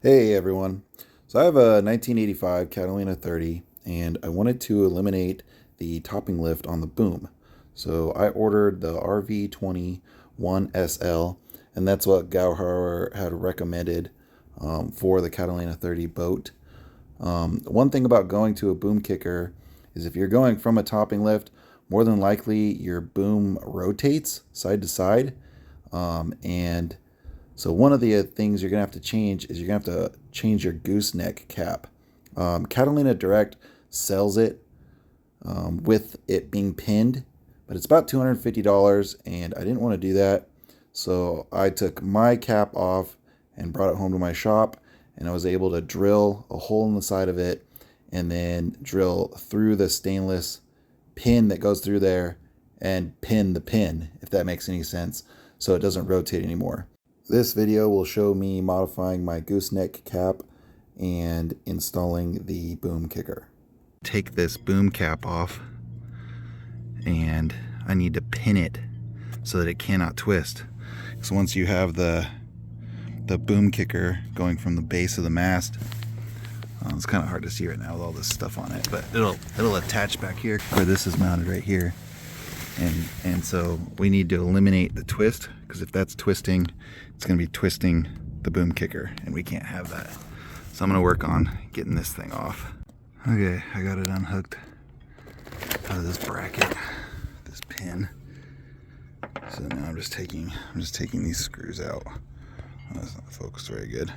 Hey everyone. So I have a 1985 Catalina 30 and I wanted to eliminate the topping lift on the boom. So I ordered the RV21SL and that's what Garhauer had recommended for the Catalina 30 boat. One thing about going to a boom kicker is if you're going from a topping lift, more than likely your boom rotates side to side. And so one of the things you're gonna have to change is you're gonna have to change your gooseneck cap. Catalina Direct sells it with it being pinned, but it's about $250, and I didn't want to do that. So I took my cap off and brought it home to my shop, and I was able to drill a hole in the side of it and then drill through the stainless pin that goes through there and pin the pin, if that makes any sense, so it doesn't rotate anymore. This video will show me modifying my gooseneck cap and installing the boom kicker. Take this boom cap off and I need to pin it so that it cannot twist. So once you have the boom kicker going from the base of the mast, it's kind of hard to see right now with all this stuff on it, but it'll attach back here where this is mounted right here. And so we need to eliminate the twist, because if that's twisting, it's going to be twisting the boom kicker, and we can't have that. So I'm going to work on getting this thing off. Okay, I got it unhooked out of this bracket, this pin. So now I'm just taking these screws out. Oh, that's not focused very good.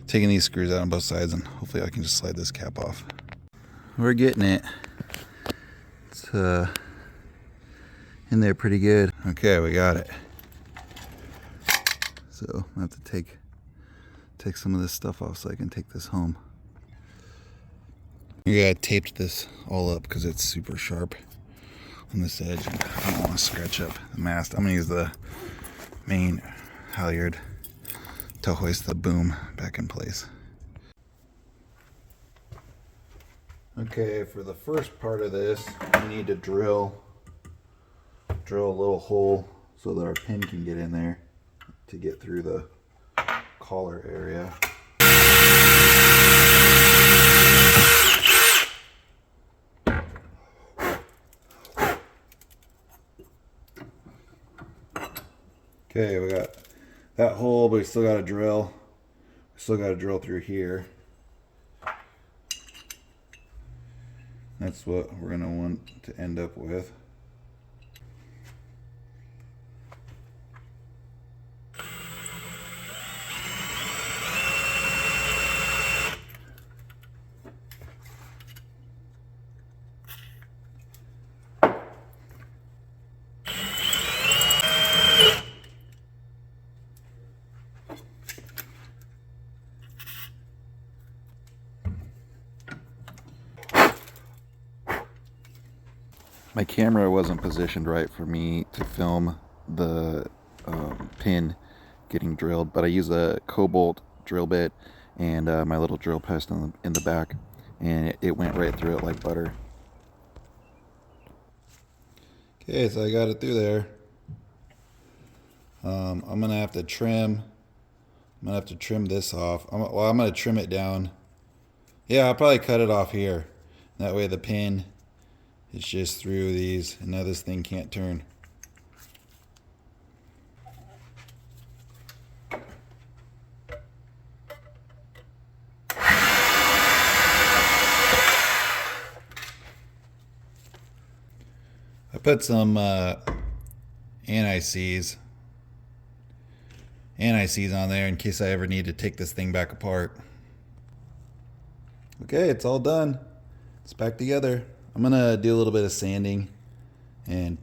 Taking these screws out on both sides, and hopefully I can just slide this cap off. We're getting it. It's in there pretty good. Okay, we got it. So I have to take some of this stuff off so I can take this home. Yeah, I taped this all up because it's super sharp on this edge, and I don't want to scratch up the mast. I'm gonna use the main halyard to hoist the boom back in place. Okay, for the first part of this, we need to drill a little hole so that our pin can get in there to get through the collar area. Okay, we got that hole, but we still got to drill. We still got to drill through here. That's what we're gonna want to end up with. My camera wasn't positioned right for me to film the pin getting drilled, but I used a Cobalt drill bit and my little drill press in the back, and it went right through it like butter. Okay, so I got it through there. I'm gonna have to trim. I'm gonna have to trim this off. I'm gonna trim it down. Yeah, I'll probably cut it off here. That way the pin is just through these, and now this thing can't turn. I put some anti-seize on there in case I ever need to take this thing back apart. Okay, it's all done. It's back together. I'm gonna do a little bit of sanding and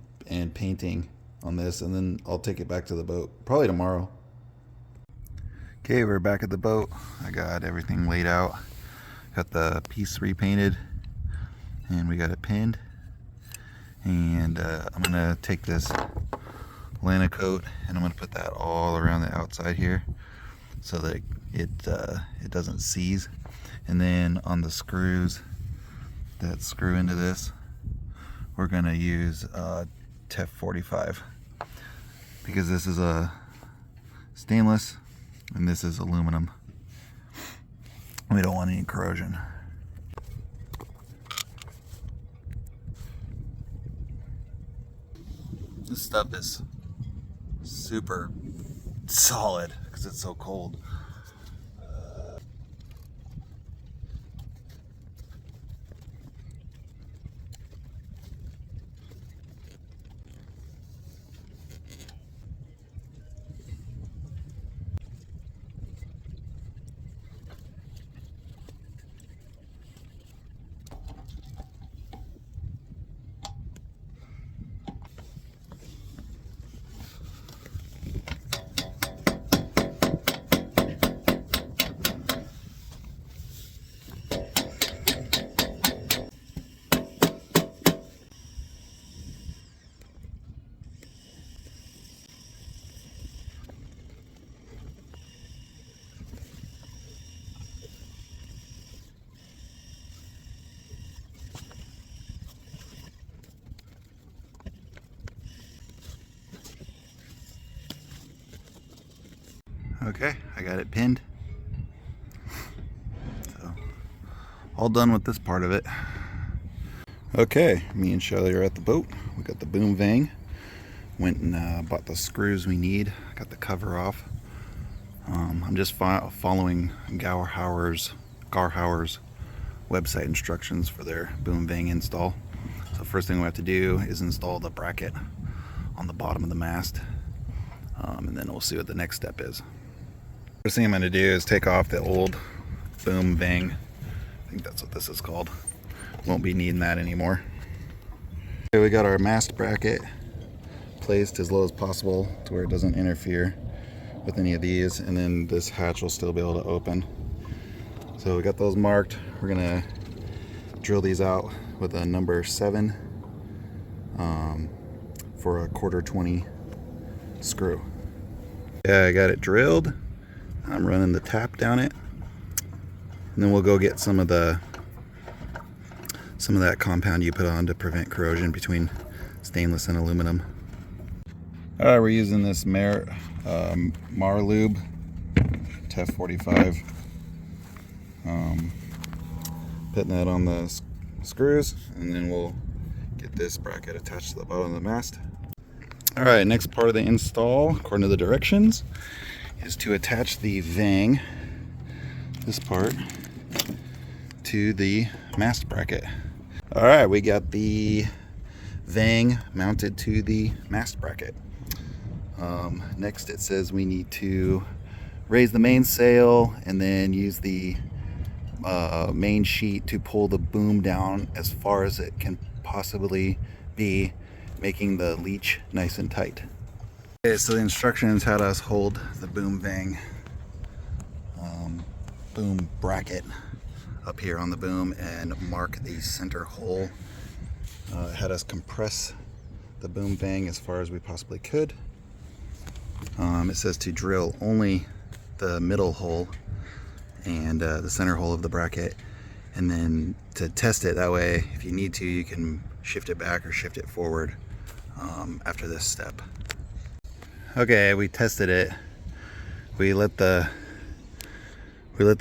painting on this, and then I'll take it back to the boat probably tomorrow. Okay, we're back at the boat. I got everything laid out. Got the piece repainted, and we got it pinned. And I'm gonna take this Lana coat and I'm gonna put that all around the outside here so that it doesn't seize. And then on the screws that screw into this, we're gonna use TEF 45 because this is a stainless and this is aluminum. We don't want any corrosion. This stuff is super solid because it's so cold. Okay, I got it pinned. So, all done with this part of it. Okay, me and Shelly are at the boat. We got the boom vang. Went and bought the screws we need. Got the cover off. I'm just following Garhauer's website instructions for their boom vang install. So first thing we have to do is install the bracket on the bottom of the mast. And then we'll see what the next step is. First thing I'm going to do is take off the old boom vang. I think that's what this is called. Won't be needing that anymore. Okay, we got our mast bracket placed as low as possible to where it doesn't interfere with any of these, and then this hatch will still be able to open. So we got those marked. We're going to drill these out with a number 7 for a 1/4 screw. Yeah, I got it drilled. I'm running the tap down it, and then we'll go get some of that compound you put on to prevent corrosion between stainless and aluminum. All right, we're using this Marlube TEF 45. Putting that on the screws, and then we'll get this bracket attached to the bottom of the mast. All right, next part of the install, according to the directions, is to attach the vang, this part, to the mast bracket. All right, we got the vang mounted to the mast bracket. Next it says we need to raise the mainsail and then use the main sheet to pull the boom down as far as it can possibly be, making the leech nice and tight. Okay, so the instructions had us hold the boom vang boom bracket up here on the boom and mark the center hole. It had us compress the boom vang as far as we possibly could. It says to drill only the middle hole and the center hole of the bracket, and then to test it that way, if you need to, you can shift it back or shift it forward after this step. Okay, we tested it. We let the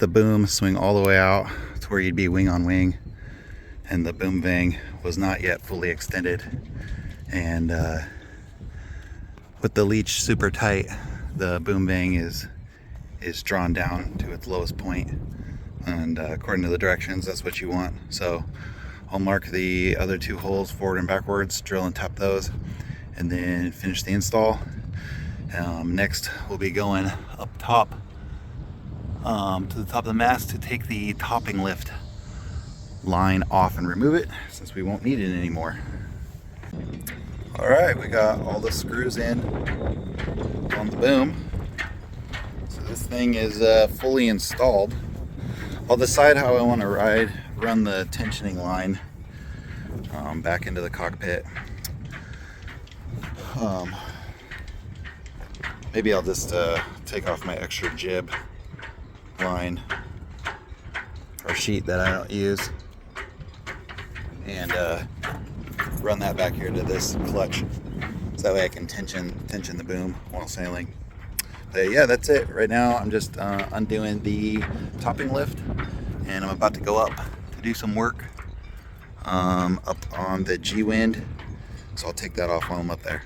boom swing all the way out to where you'd be wing on wing, and the boom vang was not yet fully extended. And with the leech super tight, the boom vang is drawn down to its lowest point. And according to the directions, that's what you want. So I'll mark the other 2 holes forward and backwards, drill and tap those, and then finish the install. Next, we'll be going up top to the top of the mast to take the topping lift line off and remove it, since we won't need it anymore. All right, we got all the screws in on the boom. So this thing is fully installed. I'll decide how I want to run the tensioning line back into the cockpit. Maybe I'll just take off my extra jib line or sheet that I don't use and run that back here to this clutch, so that way I can tension the boom while sailing. But yeah, that's it. Right now I'm just undoing the topping lift and I'm about to go up to do some work up on the G-Wind, so I'll take that off while I'm up there.